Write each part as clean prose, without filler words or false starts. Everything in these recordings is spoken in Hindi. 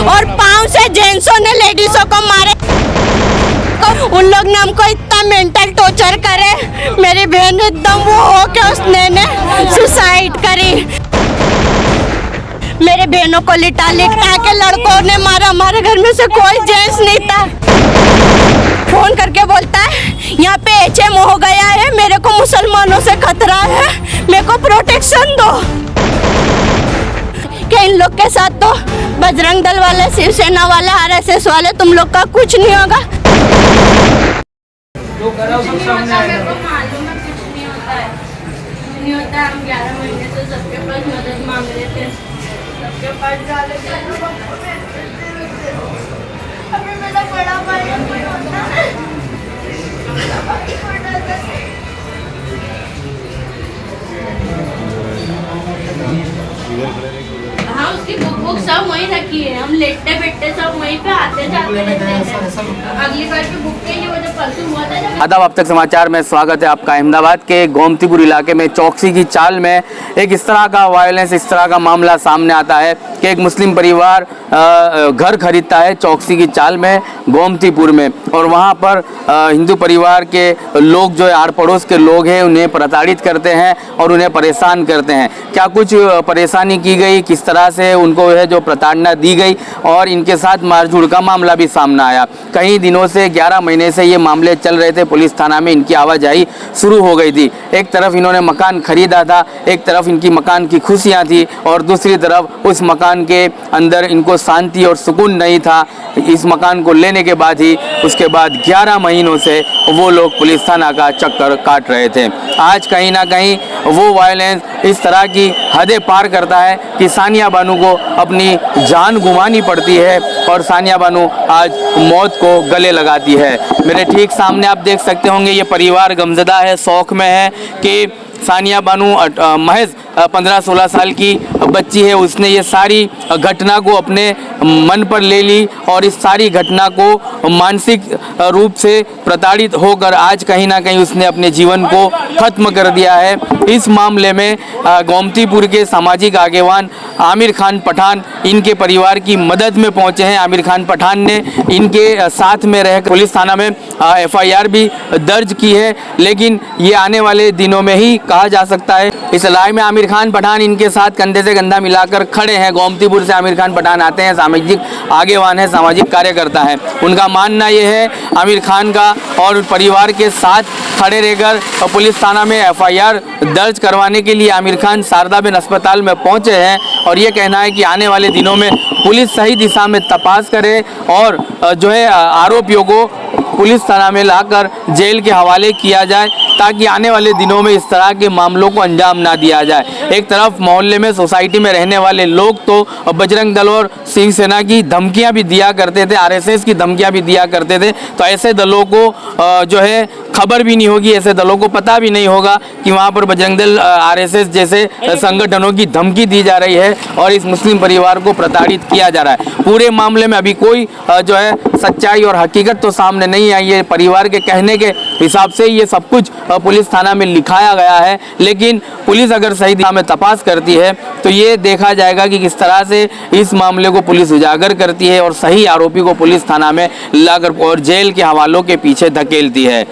और पाँव से जेंट्सों ने लेडीजों को मारे। उन लोग ने हमको इतना मेंटल टॉर्चर करे। मेरी बहन एकदम वो हो के उसने सुसाइड करी। मेरे बहनों को लिटा लिटा के लड़कों ने मारा। हमारे घर में से कोई जेंट्स नहीं था। फोन करके बोलता है यहाँ पे HM हो गया है, मेरे को मुसलमानों से खतरा है, मेरे को प्रोटेक्शन दो। कि इन लोग के साथ तो बजरंग दल वाले, शिवसेना वाले, RSS वाले, तुम लोग का कुछ नहीं होगा। जो करा सब सामने आएगा। मालूम है कुछ नहीं होता है, नहीं होता है। हम 11 महीने से सबके पास मदद मांग रहे थे, सबके पास जा रहे थे। अभी मेरा बड़ा भाई होता है, मेरा भाई होता है। हाँ, उसकी बुक सब वहीं रखी है। हम लेटते बैठते सब वहीं पे आते जाते रहते हैं। अगली बार भी बुक के लिए वो जो परसों हुआ था। आदाब, अब तक समाचार में स्वागत है आपका। अहमदाबाद के गोमतीपुर इलाके में चौकसी की चाल में एक इस तरह का वायलेंस, इस तरह का मामला सामने आता है कि एक मुस्लिम परिवार घर खरीदता है चौकसी की चाल में गोमतीपुर में, और वहाँ पर हिंदू परिवार के लोग जो है, आड़ पड़ोस के लोग हैं, उन्हें प्रताड़ित करते हैं और उन्हें परेशान करते हैं। क्या कुछ परेशानी की गई, किस तरह से उनको है जो प्रताड़ना दी गई, और इनके साथ मारझूड़ का मामला भी सामने आया। कई दिनों से, 11 महीने से ये मामले चल रहे थे। पुलिस थाना में इनकी आवाजाही शुरू हो गई थी। एक तरफ इन्होंने मकान खरीदा था, एक तरफ इनकी मकान की खुशियाँ थी, और दूसरी तरफ उस मकान के अंदर इनको शांति और सुकून नहीं था। इस मकान को लेने के बाद ही उसके बाद 11 महीनों से वो लोग पुलिस थाना का चक्कर काट रहे थे। आज कहीं ना कहीं वो वायलेंस इस तरह की हदें पार करता है कि सानिया बानू को अपनी जान गंवानी पड़ती है, और सानिया बानू आज मौत को गले लगाती है। मेरे ठीक सामने आप देख सकते होंगे, ये परिवार गमज़दा है, शौक में है कि सानिया बानू महज 15-16 साल की बच्ची है। उसने ये सारी घटना को अपने मन पर ले ली, और इस सारी घटना को मानसिक रूप से प्रताड़ित होकर आज कहीं ना कहीं उसने अपने जीवन को ख़त्म कर दिया है। इस मामले में गोमतीपुर के सामाजिक आगेवान आमिर खान पठान इनके परिवार की मदद में पहुंचे हैं। आमिर खान पठान ने इनके साथ में रह पुलिस थाना में FIR भी दर्ज की है, लेकिन ये आने वाले दिनों में ही कहा जा सकता है। इस लड़ाई में आमिर खान पठान इनके साथ कंधे से कंधा मिलाकर खड़े हैं। गोमतीपुर से आमिर खान पठान आते हैं, सामाजिक आगेवान है, सामाजिक कार्यकर्ता है। उनका मानना ये है आमिर खान का और परिवार के साथ खड़े रहकर पुलिस थाना में FIR दर्ज करवाने के लिए आमिर खान शारदाबेन अस्पताल में पहुंचे हैं, और ये कहना है कि आने वाले दिनों में पुलिस सही दिशा में तपास करे और जो है आरोपियों को पुलिस थाना में लाकर जेल के हवाले किया जाए, ताकि आने वाले दिनों में इस तरह के मामलों को अंजाम ना दिया जाए। एक तरफ मोहल्ले में, सोसाइटी में रहने वाले लोग तो बजरंग दल और शिवसेना की धमकियां भी दिया करते थे, RSS की धमकियां भी दिया करते थे। तो ऐसे दलों को जो है खबर भी नहीं होगी, ऐसे दलों को पता भी नहीं होगा कि वहाँ पर बजरंग दल, RSS जैसे संगठनों की धमकी दी जा रही है और इस मुस्लिम परिवार को प्रताड़ित किया जा रहा है। पूरे मामले में अभी कोई जो है सच्चाई और हकीकत तो सामने नहीं आई है। परिवार के कहने के हिसाब से ये सब कुछ पुलिस थाना में लिखाया गया है, लेकिन पुलिस अगर सही दिशा में तपास करती है तो ये देखा जाएगा कि किस तरह से इस मामले को पुलिस उजागर करती है और सही आरोपी को पुलिस थाना में लाकर और जेल के हवालों के पीछे धकेलती है।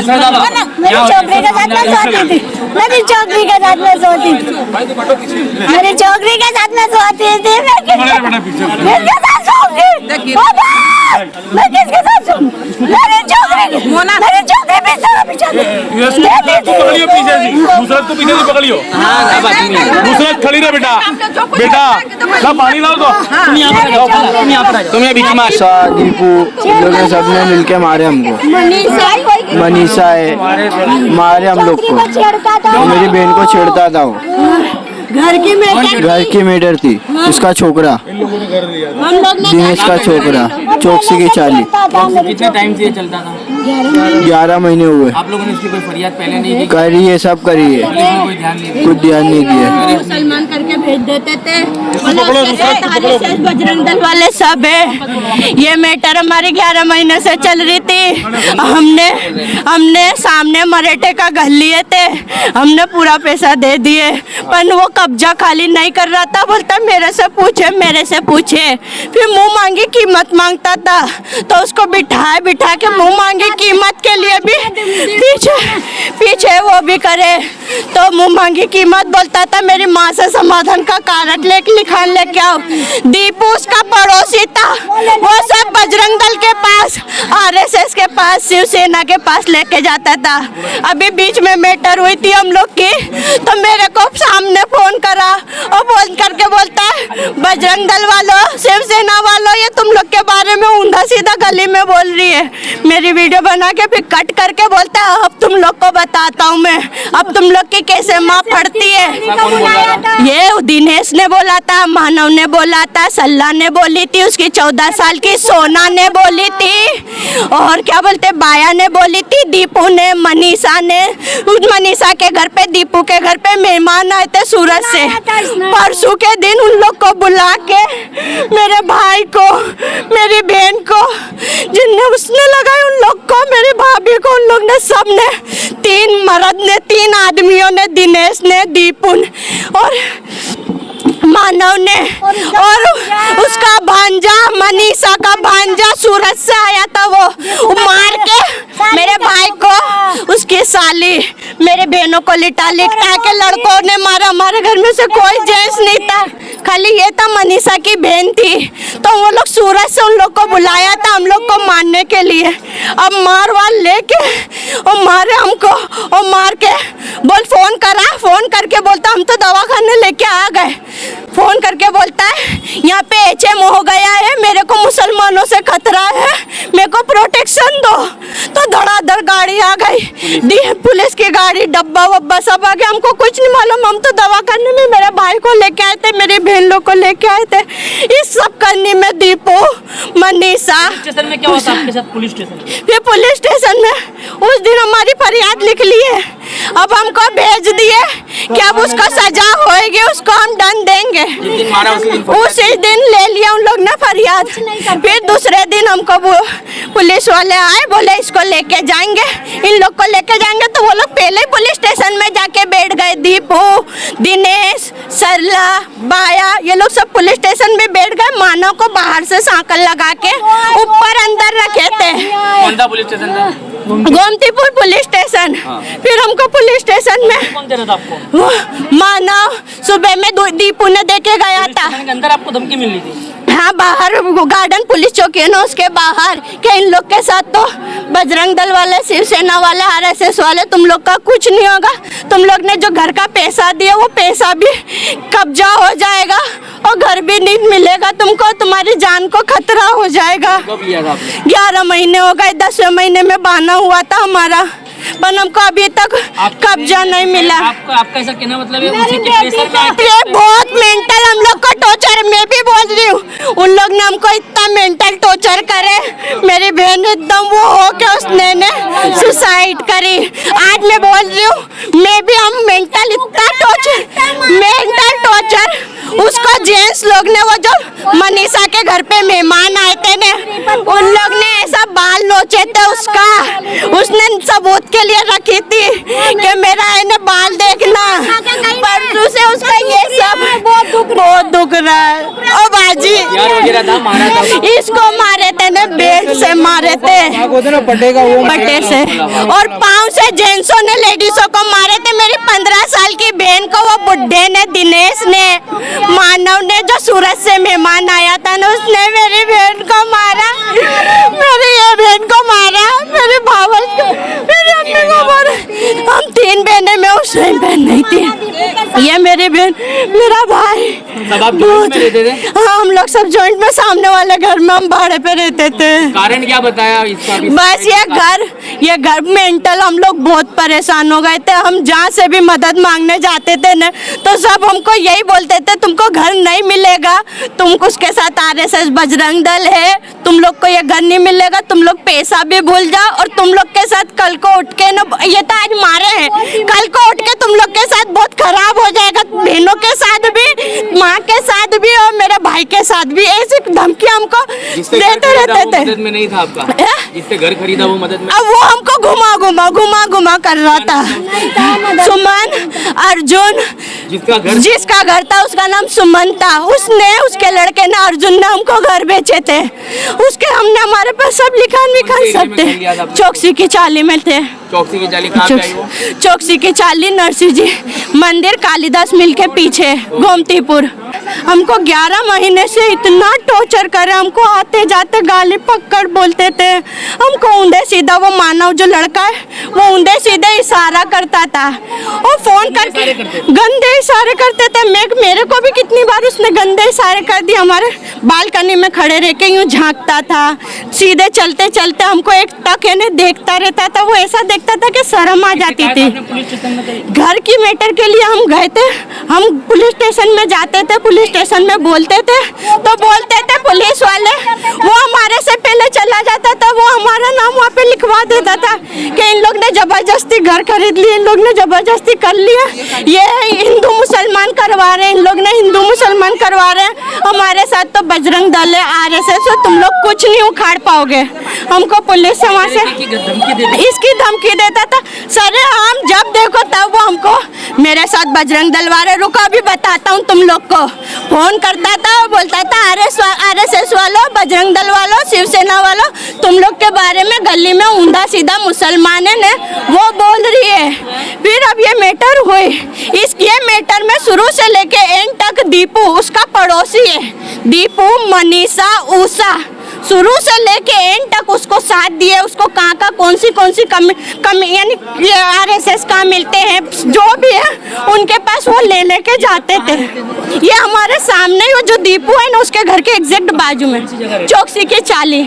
मेरी छोकरी के साथ में सोती थी, मेरी छोकरी के साथ में सोती थी, मेरी छोकरी के साथ में सोती थी। किसके साथ सोऊंगी? मैं किसके साथ सोऊं? मेरी छोकरी पकड़ियो पीछे से, नुसरत को पीछे से पकड़ियो। नुसरत खड़ी रहे बेटा, बेटा पानी लाओ तो। तुम ये बीच में दीपू लोग ने सबने मिलके मारे हमको। मनीषा है मारे हम लोग को। तो मेरी बहन को छेड़ता था वो। घर की मेटर थी, उसका छोकरा दिनेश का छोकरा, चौकसी की चाली। कितने टाइम से ये चलता था? 11 महीने हुए। आप लोगों ने इसकी कोई फरियाद पहले नहीं की? करी है, सब करी है, पुलिस ने कोई ध्यान नहीं दिया? कुछ ध्यान नहीं दिया। मुसलमान करके भेज देते थे, बजरंग दल वाले सब है। ये मैटर हमारी 11 महीने से चल रही थी। हमने सामने मराठे का घर लिए थे, हमने पूरा पैसा दे दिए, पर वो कब्जा खाली नहीं कर रहा था। बोलता मेरे से पूछे। फिर मुंह मांगी कीमत मांगता था, तो उसको बिठा के मुंह मांगी कीमत के लिए भी पीछे वो भी करे, तो मुंह मांगी कीमत बोलता था। मेरी माँ से समाधान का कारण लिखान लेके आओ। दीपू उसका पड़ोसी था, वो सब बजरंग दल के पास, आरएसएस के पास, शिवसेना के पास लेके जाता था। अभी बीच में मैटर हुई थी हम लोग की, तो मेरे को सामने फोन करा और फोन करके बोलता है बजरंग दल वालों, शिवसेना वालों, ये तुम लोग के बारे में ऊंधा सीधा गली में बोल रही है। मेरी वीडियो बना के फिर कट करके बोलता है अब तुम लोग को बताता हूँ मैं, अब तुम लोग की कैसे माँ पड़ती है। ये दिनेश ने बोला था, मानव ने बोला था, सल्ला ने बोली थी, उसकी 14 साल की सोना ने बोली थी, और क्या बोलते बाया ने बोली थी, दीपू ने, मनीषा ने। मनीषा के घर पे, दीपू के घर पे मेहमान आए थे सूरत से। परसों के दिन उन लोग को बुला के मेरे भाई को, मेरी बहन को, जिनने उसने लगाए उन लोग को, मेरी भाभी को, उन लोग ने सबने, 3 मर्द ने, 3 आदमियों ने, दिनेश ने, दीपू ने और मानव ने, और उसका भांजा, मनीषा का भांजा सूरत से आया था, वो मार के मेरे भाई को, उसकी साली, मेरे बहनों को लिटा के लड़कों ने मारा। हमारे घर में से कोई जेंट्स नहीं था, खाली ये था मनीषा की बहन थी। तो वो लोग सूरत से उन लोग को बुलाया था हम लोग को मारने के लिए। अब मारवार लेके और मारे हमको, और मार के फोन करके बोलता हम तो दवाखाने लेके आ गए। फोन करके बोलता है यहाँ पे HM हो गया है, मेरे को मुसलमानों से खतरा है, मेरे को प्रोटेक्शन दो। तो धड़ाधड़ गाड़ी आ गई, पुलिस की गाड़ी, डब्बा वब्बा सब आ गया। हमको कुछ नहीं मालूम, हम तो दवाखाने में मेरे भाई को लेके आए थे, मेरी बहन लोग को लेके आए थे। इस सब करने में दीपू, मनीषा, स्टेशन में क्या होता है आपके साथ? पुलिस स्टेशन फिर पुलिस स्टेशन में उस दिन हमारी फरियाद लिख ली है, अब हमको भेज दिए कि अब उसको सजा होएगी, उसको हम दंड देंगे। उसी दिन ले लिया उन लोग ने फरियाद। फिर दूसरे दिन हमको पुलिस वाले आए, बोले इसको लेके जाएंगे, इन लोग को लेके जाएंगे। तो वो लोग पहले ही पुलिस स्टेशन में जाके बैठ गए। दीपू, दिनेश, सरला, बाया, ये लोग सब पुलिस स्टेशन में बैठ गए। मानव को बाहर से सांकल लगा के ऊपर अंदर रखे थे। कौन सा पुलिस स्टेशन था? Gomtipur police station. फिर हमको पुलिस स्टेशन में कौन दे रहा था आपको? मानव सुबह में दीपू ने देके गया था। अंदर आपको धमकी मिल रही थी? हाँ, बाहर गार्डन पुलिस चौकी है ना, उसके बाहर कि इन लोग के साथ तो बजरंग दल वाले, शिवसेना वाले, आरएसएस वाले, तुम लोग का कुछ नहीं होगा। तुम लोग ने जो घर का पैसा दिया वो पैसा भी कब्जा हो जाएगा और घर भी नहीं मिलेगा तुमको, तुम्हारी जान को खतरा हो जाएगा। 11 महीने हो गए, 10वें महीने में बहाना हुआ था हमारा, पर हमको अभी तक कब्जा नहीं मिला। आपका ऐसा कहना मतलब है उसी के प्रेशर में ये बहुत मेंटल हम लोग को टॉर्चर, मैं भी बोल रही हूँ, उन लोग ने हमको इतना मेंटल टॉर्चर करे। मेरी बहन एकदम वो हो के उसने सुसाइड करी। आज मैं बोल रही हूँ, मैं भी, हम मेंटल इतना टॉर्चर उसको जेंट्स लोग ने, वो जो मनीषा के घर पे मेहमान आए थे ने, उन लोग ने ऐसा बाल नोचे थे उसका, उसने सबूत के लिए रखी थी कि मेरा इन्हें बाल देखना। परसों से उसका ये सब बहुत दुख रहा है। ओ बाजी यार वगैरह था, मारा था इसको मारे थे ना, बेल्ट से मारे थे, पट्टे से, और पाँव से जेंट्सों ने लेडीजों को मारे थे। मेरी 15 साल की बहन को वो बुड्ढे ने, दिनेश ने, मानव ने, जो सूरत से मेहमान आया था ना, उसने मेरी बहन को मारा, मेरी ये बहन को मारा, मेरे भावल को, मेरी अम्मी को मारा। हम 3 बहनें में उस बहन नहीं थी। ये मेरी बहन, मेरा भाई। सब आप जॉइंट में रहते थे? हाँ, हम लोग सब जॉइंट में, सामने वाले घर में हम भाड़े पे रहते थे। कारण क्या बताया इसका? बस ये घर मेंटल, हम लोग बहुत परेशान हो गए थे। हम जहाँ से भी मदद मांगने जाते थे ना, तो सब हमको यही बोलते थे, तुमको घर नहीं मिलेगा, तुम उसके साथ RSS बजरंग दल है, तुम लोग को ये घर नहीं मिलेगा, तुम लोग पैसा भी भूल जाओ, और तुम लोग के साथ कल को उठ के ना, ये तो आज मारे हैं, कल को उठ के तुम लोग के साथ बहुत खराब हो जाएगा, बहनों के साथ भी, माँ के साथ भी, और मेरे भाई के साथ भी। ऐसी धमकी हमको देते रहते थे। मदद में नहीं था आपका? जिससे घर खरीदा वो मदद में? अब वो हमको घुमा कर रहा था। सुमन, अर्जुन, जिसका घर था उसका नाम सुमन था, उसने, उसके लड़के ने, अर्जुन ने हमको घर बेचे थे। उसके हमने, हमारे पास सब लिखान सब थे। चौकसी की चाली में थे। चौकसी की चाली कहाँ पे आई वो? चौकसी की चाली नरसिंह जी मंदिर, कालिदास मिल के पीछे, गोमतीपुर। हमको 11 महीने से इतना टॉर्चर करे, हमको आते जाते गाली पकड़ बोलते थे। हमको ऊंधे सीधा, वो मानव जो लड़का है, वो ऊंधे सीधे इशारा करता था, और फोन करके गंदे इशारे करते थे। मेरे को भी कितनी बार उसने गंदे इशारे कर दिए। हमारे बालकनी में खड़े रह के यूं झांकता था, सीधे चलते चलते हमको एक तक देखता रहता था। वो ऐसा देखता था कि शर्म आ जाती थी। घर की मैटर के लिए हम गए थे, हम पुलिस स्टेशन में जाते थे, पुलिस स्टेशन में बोलते थे, तो बोलते थे पुलिस वाले, वो हमारे से पहले चला जाता था, वो हमारा नाम वहाँ पे लिखवा देता था कि इन लोग ने जबरदस्ती घर खरीद लिया, इन लोग ने जबरदस्ती कर लिया, ये हिंदू मुसलमान करवा रहे हैं, इन लोग ने हिंदू मुसलमान करवा रहे हैं। हमारे साथ तो बजरंग दल है, RSS, तुम लोग कुछ नहीं उखाड़ पाओगे। हमको पुलिस से वहाँ से इसकी धमकी देता था। सर हम जब देखो तब वो हमको, मेरे साथ बजरंग दल वाले, रुको अभी बताता हूँ तुम लोग को, फोन करता था, बोलता था RSS वालों, बजरंग दल वालों, शिवसेना वालों, तुम लोग के बारे में गली में ऊंधा सीधा मुसलमान है, वो बोल रही है। फिर अब ये मैटर हुई, ये मैटर में शुरू से लेके एंड तक दीपू, उसका पड़ोसी है, दीपू, मनीषा, उषा, शुरू से लेके एंड तक उसको साथ दिए। उसको कहाँ का कौन सी कमी यानी RSS कहाँ मिलते हैं, जो भी है उनके पास वो ले लेके जाते थे। ये हमारे सामने वो जो दीपू है ना, उसके घर के एग्जैक्ट बाजू में, चौकसी की चाली,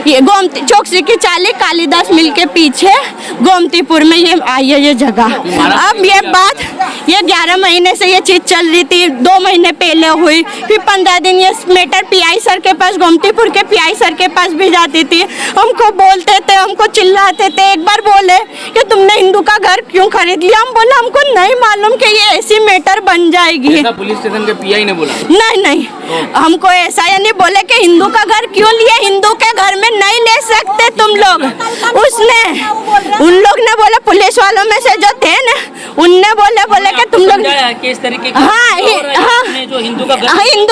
ये गोमती, चौकसी की चाली, कालिदास मिल के पीछे, गोमतीपुर में ये आई है ये जगह। अब ये बात, ये 11 महीने से ये चीज चल रही थी, 2 महीने पहले हुई, फिर 15 दिन ये मैटर PI सर के पास, गोमतीपुर के PI सर के पास भी जाती थी। हमको बोलते थे, हमको चिल्लाते थे। एक बार बोले कि तुमने हिंदू का घर क्यों खरीद लिया, हम बोला हमको नहीं मालूम कि ये ऐसी मैटर बन जाएगी। ऐसा पुलिस स्टेशन के PI ने बोला? नहीं, हमको ऐसा यानी बोले कि हिंदू का घर क्यों लिए, हिंदू के घर में नहीं ले सकते तुम लोग। उसने, उन लोग ने बोला, पुलिस वालों में से जो थे ना, उनने बोले कि तुम लोग किस तरीके हाँ जो हिंदू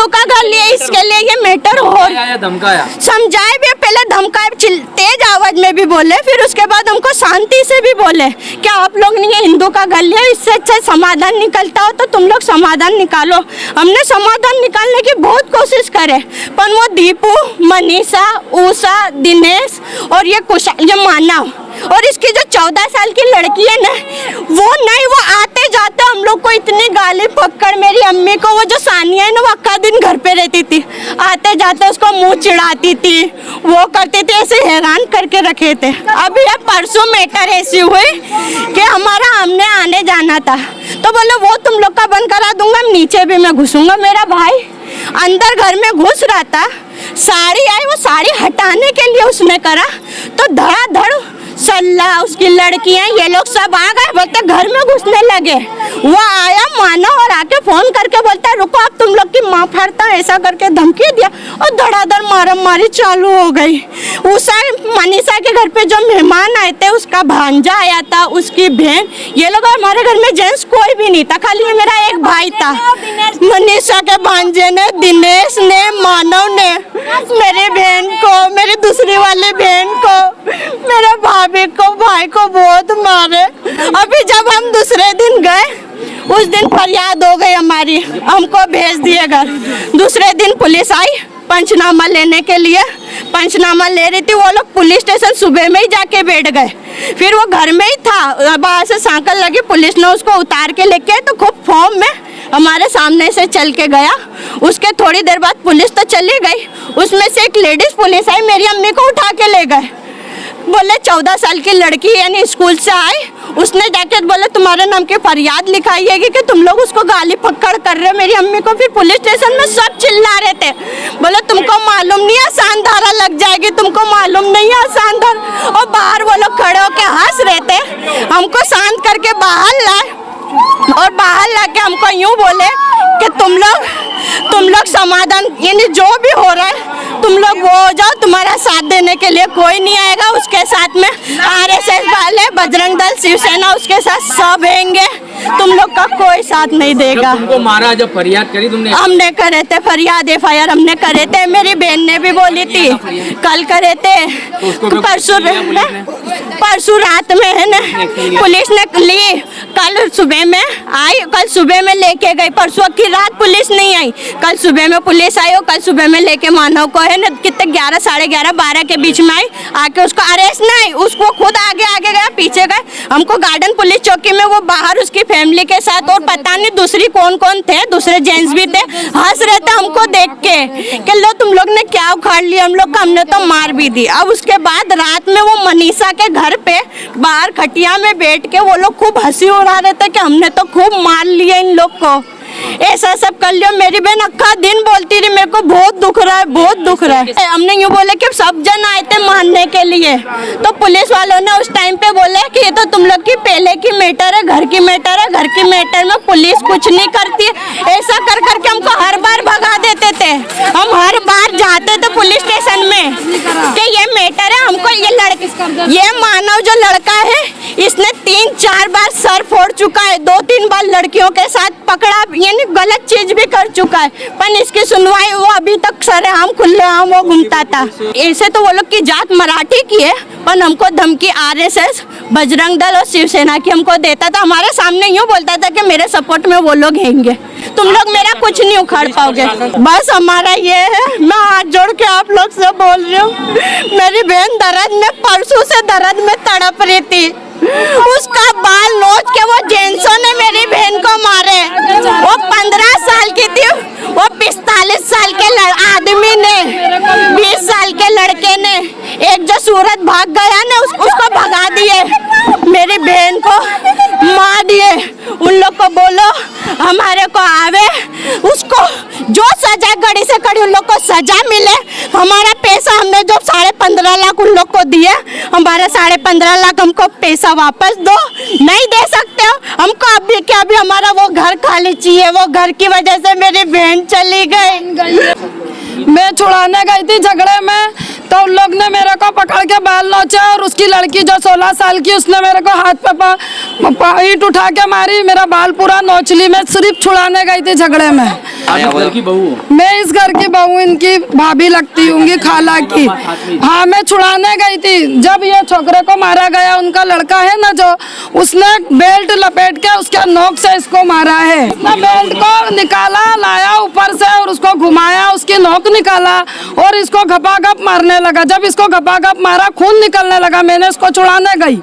का घर लिए, इसके लिए ये मैटर हो, धमकाया, समझाए भी, पहले धमकाए, तेज आवाज में भी बोले, फिर उसके बाद हमको शांति से भी बोले कि आप लोग ने ये हिंदू का घर लिया, इससे अच्छा समाधान निकलता हो तो तुम लोग समाधान निकालो। हमने समाधान निकालने की बहुत कोशिश करे, पर वो दीपू, मनीषा, उषा, दिनेश और ये मानव और इसकी जो 14 साल की लड़की है ना, वो आते जाते हम लोग को इतनी गाली पकड़, मेरी अम्मी को, वो जो सानिया है ना, वो अक्का दिन घर पे रहती थी, आते जाते उसको मुंह चिढ़ाती थी, वो करती थी, ऐसे हैरान करके रखे थे। अभी अब परसों मैटर ऐसी हुई कि हमारा हमने आने जाना था, तो बोले वो तुम लोग का बंद करा दूंगा, नीचे भी मैं घुसूंगा। मेरा भाई अंदर घर में घुस रहा था, साड़ी आई, वो साड़ी हटाने के लिए उसने करा, तो धड़ाधड़ सल्ला, उसकी लड़कियां, ये लोग सब आ गए, बोलते घर में घुसने लगे। वो आया मानो और आके फोन करके बोलता रुको, अब तुम तुम लोग की माँ फाड़ता है, ऐसा करके धमकी दिया और धड़ाधड़ मारम मारी चालू हो गई। उस मनीषा के घर पे जो मेहमान आए थे, उसका भांजा आया था, उसकी बहन, ये लोग, हमारे घर में जेंट्स कोई भी नहीं था, खाली मेरा एक भाई था। मनीषा के भांजे ने, दिनेश ने, मानव ने मेरी बहन को, मेरी दूसरी वाली बहन को, मेरे भाभी को, भाई को बहुत मारे। अभी जब हम दूसरे दिन गए, उस दिन फरियाद हो गई हमारी, हमको भेज दिए घर। दूसरे दिन पुलिस आई पंचनामा लेने के लिए, पंचनामा ले रही थी, वो लोग पुलिस स्टेशन सुबह में ही जाके बैठ गए। फिर वो घर में ही था, बाहर से सांकल लगी, पुलिस ने उसको उतार के लेके तो खूब फॉर्म में हमारे सामने से चल के गया। उसके थोड़ी देर बाद पुलिस तो चली गई, उसमें से एक लेडीज पुलिस आई, मेरी अम्मी को उठा के ले गए। बोले 14 साल की लड़की यानी स्कूल से आई, उसने जाके बोले तुम्हारे नाम की फरियाद लिखाई है कि तुम लोग उसको गाली पकड़ कर रहे हो मेरी अम्मी को। फिर पुलिस स्टेशन में सब चिल्ला रहे थे, बोले तुमको मालूम नहीं है आसान धारा लग जाएगी, तुमको मालूम नहीं है आसान धारा। और बाहर वो लोग खड़े होके हंस रहे थे, हमको शांत करके बाहर लाए और बाहर लाके हमको यूं बोले कि तुम लोग समाधान, यानी जो भी हो रहा है तुम लोग वो हो जाओ, तुम्हारा साथ देने के लिए कोई नहीं आएगा। उसके साथ में आरएसएस वाले, बजरंग दल, शिवसेना, उसके साथ सब रहेंगे, तुम लोग का कोई साथ नहीं देगा। तुमको मारा जब फरियाद करी तुमने? हमने करे थे फरियाद, FIR हमने करे थे, मेरी बहन ने भी बोली थी, कल करे थे, परसों रात में है ना पुलिस ने ली, कल सुबह में आई, कल सुबह में लेके गई, परसों की रात पुलिस नहीं आई, कल सुबह में पुलिस आई और कल सुबह में लेके मानव को है ना कितने 11, साढ़े 11, 12 के बीच में आई, आके उसको अरेस्ट नहीं, उसको खुद आगे गया, पीछे गए। हमको गार्डन पुलिस चौकी में वो बाहर उसकी फैमिली के साथ और पता नहीं दूसरी कौन कौन थे, दूसरे जेंट्स भी थे, हंस रहे थे हमको देख के कि लो तुम लोग ने क्या उखाड़ लिया हम लोग का, हमने तो मार भी दी। अब उसके बाद रात में वो मनीषा के घर पे बाहर खटिया में बैठ के वो लोग खूब हंसी उड़ा रहे थे कि हमने तो खूब मार लिया इन लोग को, ऐसा सब कर लियो। मेरी बहन अक्का दिन बोलती रही मेरे को बहुत दुख रहा है, बहुत दुख रहा है। हमने यूँ बोले कि सब जन आए थे मारने के लिए, तो पुलिस वालों ने उस टाइम पे बोले कि ये तो तुम लोग की पहले की मैटर है, घर की मैटर है, घर की मैटर में पुलिस कुछ नहीं करती है। ऐसा कर करके हमको हर बार भगा देते थे, हम हर बार जाते थे पुलिस स्टेशन में कि ये मैटर है, हमको ये मानव जो लड़का है इसने 3-4 बार सर फोड़ चुका है, 2-3 बार लड़कियों के साथ पकड़ा, यानी गलत चीज भी कर चुका है, पर इसकी सुनवाई वो अभी तक सरेआम खुलेआम वो घूमता था। ऐसे तो वो लोग की जात मराठी की है, पर हमको धमकी RSS, बजरंग दल और शिवसेना की हमको देता था, हमारे सामने यूँ बोलता था कि मेरे सपोर्ट में वो लोग हैंगे, तुम लोग मेरा कुछ नहीं उखाड़ पाओगे। बस हमारा ये है, मैं हाथ जोड़ के आप लोग से बोल रही हूँ, मेरी बहन दर्द में, परसों से दर्द में तड़प रही थी, उसका बाल नोच के वो जेंट्सों ने मेरी बहन को मारे। वो 15 साल की थी, वो 45 साल के आदमी ने, 20 साल के लड़के ने, एक जो सूरत भाग गया ना उसको भगा दिए, मेरी बहन को मार दिए। उन लोग को बोलो हमारे को आवे, उसको जो सजा गड़ी से कड़ी उन लोग को सजा मिले। हमारा पैसा हमने जो 15.5 लाख उन लोग को दिए, हमारा 15.5 लाख हमको पैसा वापस दो। नहीं दे सकते हो हमको, अभी क्या अभी हमारा वो घर खाली चाहिए, वो घर की वजह से मेरी बहन चली गई। मैं छुड़ाने गई थी झगड़े में, तो उन लोग ने मेरे को पकड़ के बाल नोचा और उसकी लड़की जो 16 साल की उसने मेरे को हाथ पे ईंट उठा के मारी, मेरा बाल पूरा नोच ली। मैं सिर्फ छुड़ाने गई थी झगड़े में। घर की बहू? मैं इस घर की बहू, इनकी भाभी लगती होंगी, खाला की। हाँ, मैं छुड़ाने गई थी जब ये छोकरे को मारा गया, उनका लड़का है ना जो, उसने बेल्ट लपेट के उसके नोक से इसको मारा है। उसने बेल्ट को निकाला, लाया ऊपर से और उसको घुमाया, उसकी नोक निकाला और इसको घपाघप मारने लगा। जब इसको घपाघप मारा, खून निकलने लगा, मैंने इसको छुड़ाने गई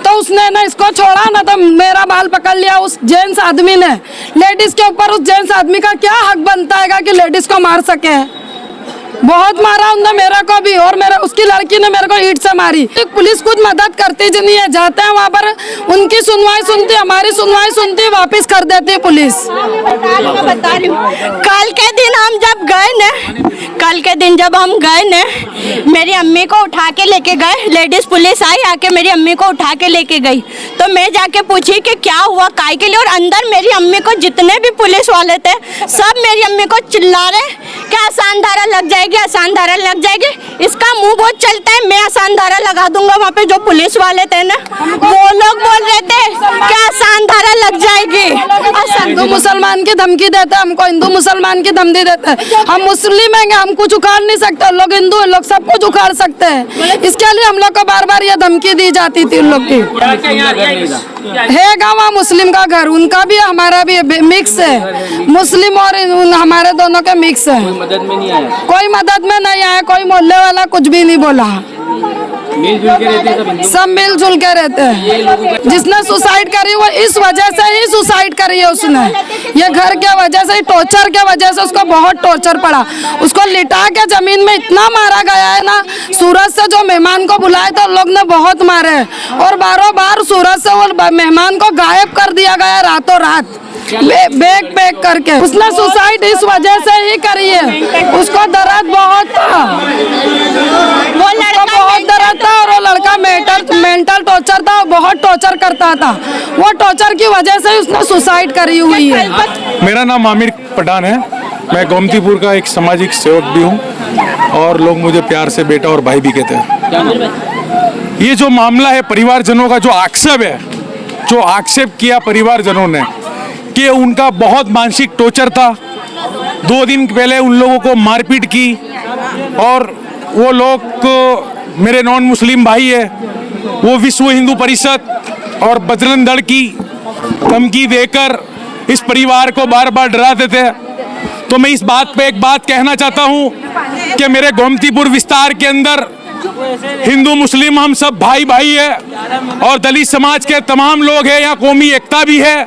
तो उसने ना इसको छोड़ा ना, तो मेरा बाल पकड़ लिया उस जेंट्स आदमी ने। लेडीज के ऊपर उस जेंट्स आदमी का क्या हक बनता है कि लेडीज को मार सके? बहुत मारा उन्होंने मेरे को भी, और मेरे उसकी लड़की ने मेरे को ईंट से मारी। पुलिस कुछ मदद करती जी नहीं है, जाते हैं वहाँ पर उनकी सुनवाई सुनती, हमारी सुनवाई सुनती, वापस कर देती पुलिस। मैं बता रही हूँ, कल के दिन हम जब गए न, कल के दिन जब हम गए न, मेरी अम्मी को उठा के लेके गए, लेडीज पुलिस आई, आके मेरी अम्मी को उठा के लेके गई। तो मैं जाके पूछी कि क्या हुआ, काय के लिए, और अंदर मेरी अम्मी को जितने भी पुलिस वाले थे सब मेरी अम्मी को चिल्ला रहे कि आसान धारा लग जाएगी, आसान धारा लग जाएगी, इसका मुंह बहुत चलता है, मैं आसान धारा लगा दूंगा। वहाँ पे जो पुलिस वाले थे ना, वो लोग बोल रहे थे कि आसान धारा लग जाएगी। हिंदू मुसलमान की धमकी देते हैं हमको, हिंदू मुसलमान की धमकी देते हैं। हम मुस्लिम हैं, हम कुछ उखाड़ नहीं सकते, लोग हिंदू हैं, लोग सब कुछ उखाड़ सकते हैं। इसके लिए हम लोग को बार बार ये धमकी दी जाती थी उन लोग की। है गाँव मुस्लिम का घर, उनका भी हमारा भी मिक्स है, मुस्लिम और हमारे दोनों के मिक्स है। मदद में नहीं आया, कोई मदद में नहीं आया, कोई मोहल्ले वाला कुछ भी नहीं बोला। मिलजुल के रहते हैं सब मिलजुल के रहते हैं। जिसने सुसाइड करी वो इस वजह से ही सुसाइड करी है उसने, ये घर के वजह से, टॉर्चर के वजह से उसको बहुत टॉर्चर पड़ा। उसको लिटा के जमीन में इतना मारा गया है ना, सूरत से जो मेहमान को बुलाए तो लोग ने बहुत मारे, और बारों बार सूरत से वो मेहमान को गायब कर दिया गया रातों रात, बैग पैक करके। उसने सुसाइड इस वजह से ही करी है, उसको दर्द बहुत था, वो लड़का बहुत दर्द था, और वो लड़का मेंटल टॉर्चर था, बहुत टॉर्चर करता था, वो टॉर्चर की वजह से उसने सुसाइड करी हुई है। मेरा नाम आमिर पठान है, मैं गोमतीपुर का एक सामाजिक सेवक भी हूँ और लोग मुझे प्यार से बेटा और भाई भी कहते हैं। ये जो मामला है परिवारजनों का, जो आक्षेप किया परिवारजनों ने कि उनका बहुत मानसिक टॉर्चर था, 2 दिन पहले उन लोगों को मारपीट की, और वो लोग मेरे नॉन मुस्लिम भाई है, वो विश्व हिंदू परिषद और बजरंग दल की धमकी देकर इस परिवार को बार बार डराते थे। तो मैं इस बात पे एक बात कहना चाहता हूँ कि मेरे गोमतीपुर विस्तार के अंदर हिंदू मुस्लिम हम सब भाई भाई है, और दलित समाज के तमाम लोग हैं, यहाँ कौमी एकता भी है।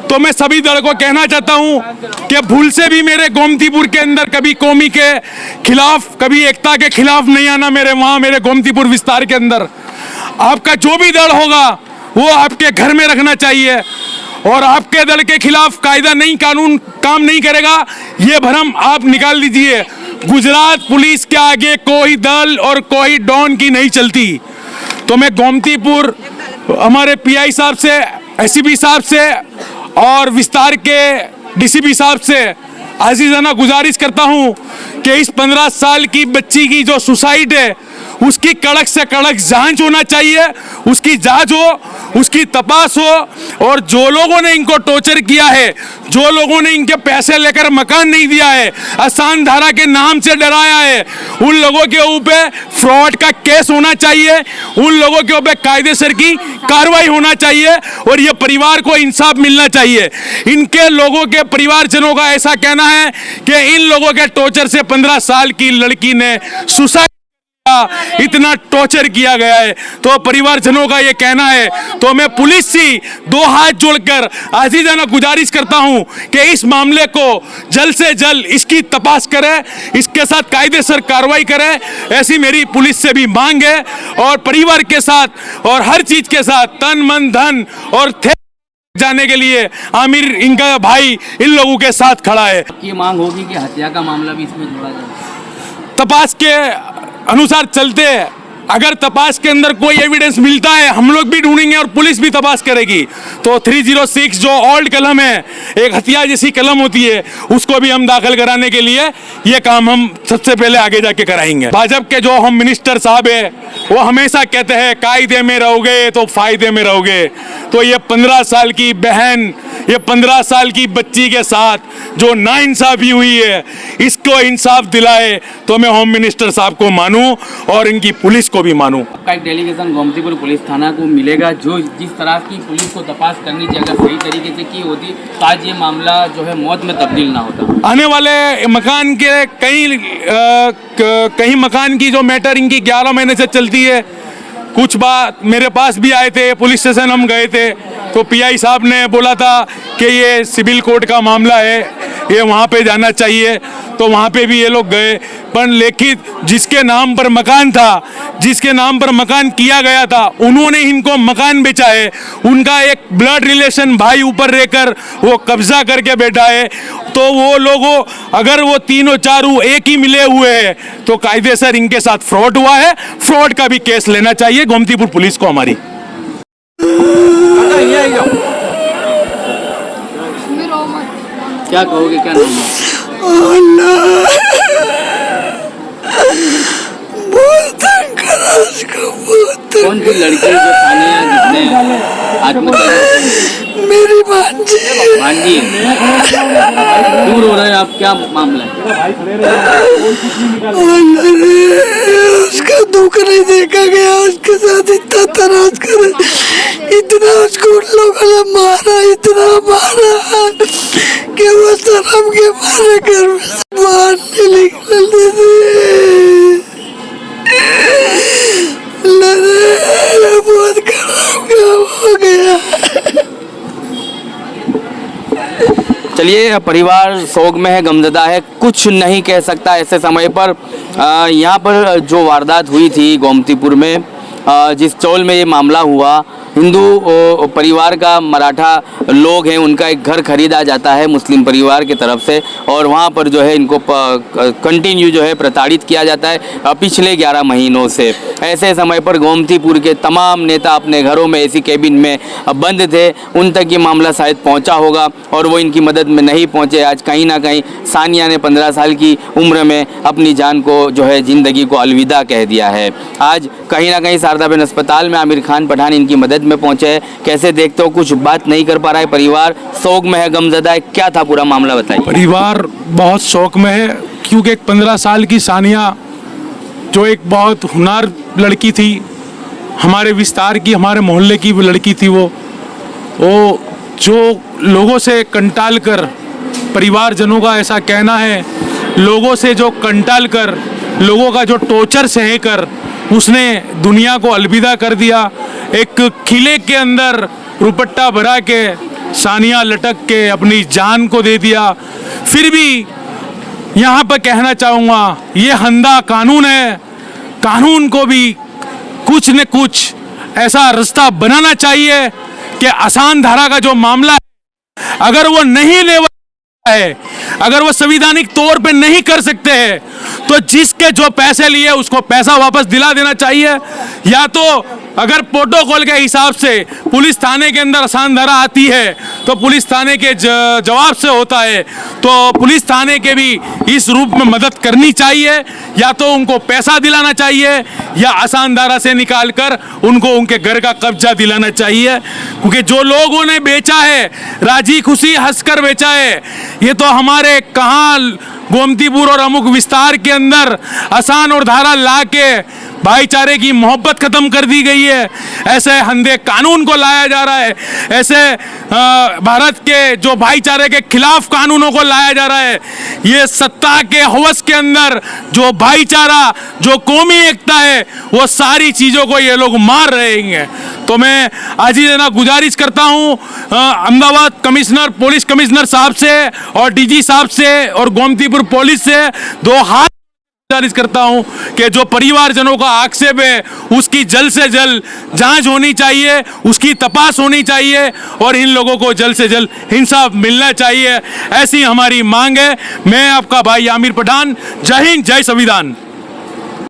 तो मैं सभी दल को कहना चाहता हूँ कि भूल से भी मेरे गोमतीपुर के अंदर कभी कौमी के खिलाफ, कभी एकता के खिलाफ नहीं आना। मेरे गोमतीपुर विस्तार के अंदर आपका जो भी दल होगा वो आपके घर में रखना चाहिए, और आपके दल के खिलाफ कायदा नहीं, कानून काम नहीं करेगा, ये भ्रम आप निकाल दीजिए। गुजरात पुलिस के आगे कोई दल और कोई डॉन की नहीं चलती। तो मैं गोमतीपुर हमारे पीआई साहब से, एसीपी साहब से और विस्तार के डीसीपी साहब से आजीजाना गुजारिश करता हूं कि इस 15 साल की बच्ची की जो सुसाइड है उसकी कड़क से कड़क जांच होना चाहिए, उसकी जांच हो, उसकी तपास हो, और जो लोगों ने इनको टॉर्चर किया है, जो लोगों ने इनके पैसे लेकर मकान नहीं दिया है, आसान धारा के नाम से डराया है, उन लोगों के ऊपर फ्रॉड का केस होना चाहिए, उन लोगों के ऊपर कायदेसर की कार्रवाई होना चाहिए, और ये परिवार को इंसाफ मिलना चाहिए। इनके लोगों के परिवारजनों का ऐसा कहना है कि इन लोगों के टॉर्चर से 15 साल की लड़की ने सुसाइड, इतना टॉर्चर किया गया है। तो परिवारजनों का ये कहना है। तो मैं पुलिस से 2 हाथ जोड़कर आजीजाना गुजारिश करता हूं कि इस मामले को जल्द से जल्द इसकी तपास करें, इसके साथ कायदेसर कार्रवाई करें, ऐसी मेरी पुलिस से भी मांग है। और परिवार के साथ और हर चीज के साथ तन मन धन और जाने के लिए आमिर, इनका भाई, इन लोगों के साथ खड़ा है। ये मांग होगी कि हत्या का मामला भी इसमें जोड़ा जाए। तपास के अनुसार चलते हैं, अगर तपास के अंदर कोई एविडेंस मिलता है हम लोग भी ढूंढेंगे और पुलिस भी तपास करेगी। तो 306 जो ओल्ड कलम है, एक हथियार जैसी कलम होती है, उसको भी हम दाखिल कराने के लिए ये काम हम सबसे पहले आगे जाके कराएंगे। भाजपा के जो हम मिनिस्टर साहब है वो हमेशा कहते हैं कायदे में रहोगे तो फायदे में रहोगे। तो ये 15 साल की बहन, ये 15 साल की बच्ची के साथ जो नाइंसाफी हुई है, इसको इंसाफ दिलाए तो मैं होम मिनिस्टर साहब को मानूं और इनकी पुलिस को भी मानूं। आपका एक डेलीगेशन गोमतीपुर पुलिस थाना को मिलेगा, जो जिस तरह की पुलिस को तपास करनी चाहिए, अगर सही तरीके से की होती तो आज ये मामला जो है मौत में तब्दील ना होता। आने वाले मकान के कई मकान की जो मैटर इनकी 11 महीने से चलती है, कुछ बात मेरे पास भी आए थे, पुलिस स्टेशन हम गए थे, तो पीआई साहब ने बोला था कि ये सिविल कोर्ट का मामला है, ये वहाँ पे जाना चाहिए, तो वहाँ पे भी ये लोग गए, पर लेकिन जिसके नाम पर मकान था, जिसके नाम पर मकान किया गया था, उन्होंने इनको मकान बेचा है। उनका एक ब्लड रिलेशन भाई ऊपर रहकर वो कब्जा करके बैठा है। तो वो लोगों, अगर वो तीनों चारों एक ही मिले हुए हैं तो कायदेसर इनके साथ फ्रॉड हुआ है। फ्रॉड का भी केस लेना चाहिए गोमतीपुर पुलिस को हमारी। क्या कहोगे, क्या नाम है? कौन सी लड़की जो सानिया जिसने आत्महत्या? मेरी भांजी भांजी है। क्यों रो रहे हैं आप, क्या मामला है? उसका दुख नहीं देखा गया, उसके साथ इतना तराज कर, इतना उसको उन लोगों ने मारा, इतना मारा कि वो शर्म के मारे घर में से बाहर नहीं निकलते थे। बहुत खराब काम हो गया। चलिए, परिवार शोक में है, गमजदा है, कुछ नहीं कह सकता ऐसे समय पर। यहाँ पर जो वारदात हुई थी गोमतीपुर में, जिस चौल में ये मामला हुआ, हिंदू परिवार का मराठा लोग हैं, उनका एक घर खरीदा जाता है मुस्लिम परिवार की तरफ से, और वहाँ पर जो है इनको कंटिन्यू जो है प्रताड़ित किया जाता है पिछले 11 महीनों से। ऐसे समय पर गोमतीपुर के तमाम नेता अपने घरों में एसी कैबिन में बंद थे, उन तक ये मामला शायद पहुँचा होगा और वो इनकी मदद में नहीं पहुँचे। आज कहीं ना कहीं सानिया ने 15 साल की उम्र में अपनी जान को जो है ज़िंदगी को अलविदा कह दिया है। आज कहीं ना कहीं शारदाबेन अस्पताल में आमिर खान पठान इनकी मदद में पहुंचे हैं। कैसे देखते हो, कुछ बात नहीं कर पा रहा है, परिवार शोक में है, गमजदा है, क्या था पूरा मामला बताइए। परिवार बहुत शौक में है क्योंकि एक 15 साल की सानिया जो एक बहुत हुनर लड़की थी, हमारे विस्तार की, हमारे मोहल्ले की वो लड़की थी, वो जो लोगों से कंटाल कर, परिवारजनों का ऐसा कहना है, लोगों से जो कंटाल कर, लोगों का जो टॉर्चर सह कर उसने दुनिया को अलविदा कर दिया। एक किले के अंदर रुपट्टा भरा के सानिया लटक के अपनी जान को दे दिया। फिर भी यहाँ पर कहना चाहूँगा, ये हंदा कानून है, कानून को भी कुछ न कुछ ऐसा रास्ता बनाना चाहिए कि आसान धारा का जो मामला है, अगर वो नहीं ले है, अगर वो संवैधानिक तौर पे नहीं कर सकते हैं तो जिसके जो पैसे लिए उसको पैसा वापस दिला देना चाहिए। या तो अगर प्रोटोकॉल के हिसाब से पुलिस थाने के अंदर आसान धारा आती है तो पुलिस थाने के जवाब से होता है, तो पुलिस थाने के भी इस रूप में मदद करनी चाहिए। या तो उनको पैसा दिलाना चाहिए या आसान धारा से निकाल कर उनको उनके घर का कब्जा दिलाना चाहिए। क्योंकि जो लोगों ने बेचा है, राजी खुशी हंसकर बेचा है, ये तो हमारे कहाँ गोमतीपुर और अमुक विस्तार के अंदर आसान और धारा ला के भाईचारे की मोहब्बत खत्म कर दी गई है। ऐसे हंधे कानून को लाया जा रहा है, ऐसे भारत के जो भाईचारे के खिलाफ कानूनों को लाया जा रहा है। ये सत्ता के हवस के अंदर जो भाईचारा, जो कौमी एकता है, वो सारी चीज़ों को ये लोग मार रहे हैं। तो मैं आज ही देना गुजारिश करता हूँ अहमदाबाद कमिश्नर, पुलिस कमिश्नर साहब से और डीजी साहब से और गोमतीपुर पुलिस से दो हाथ गुजारिश करता हूं कि जो परिवारजनों का आक्षेप है उसकी जल्द से जल्द जांच होनी चाहिए, उसकी तपास होनी चाहिए और इन लोगों को जल्द से जल्द इंसाफ मिलना चाहिए, ऐसी हमारी मांग है। मैं आपका भाई आमिर पठान, जय हिंद, जय संविधान।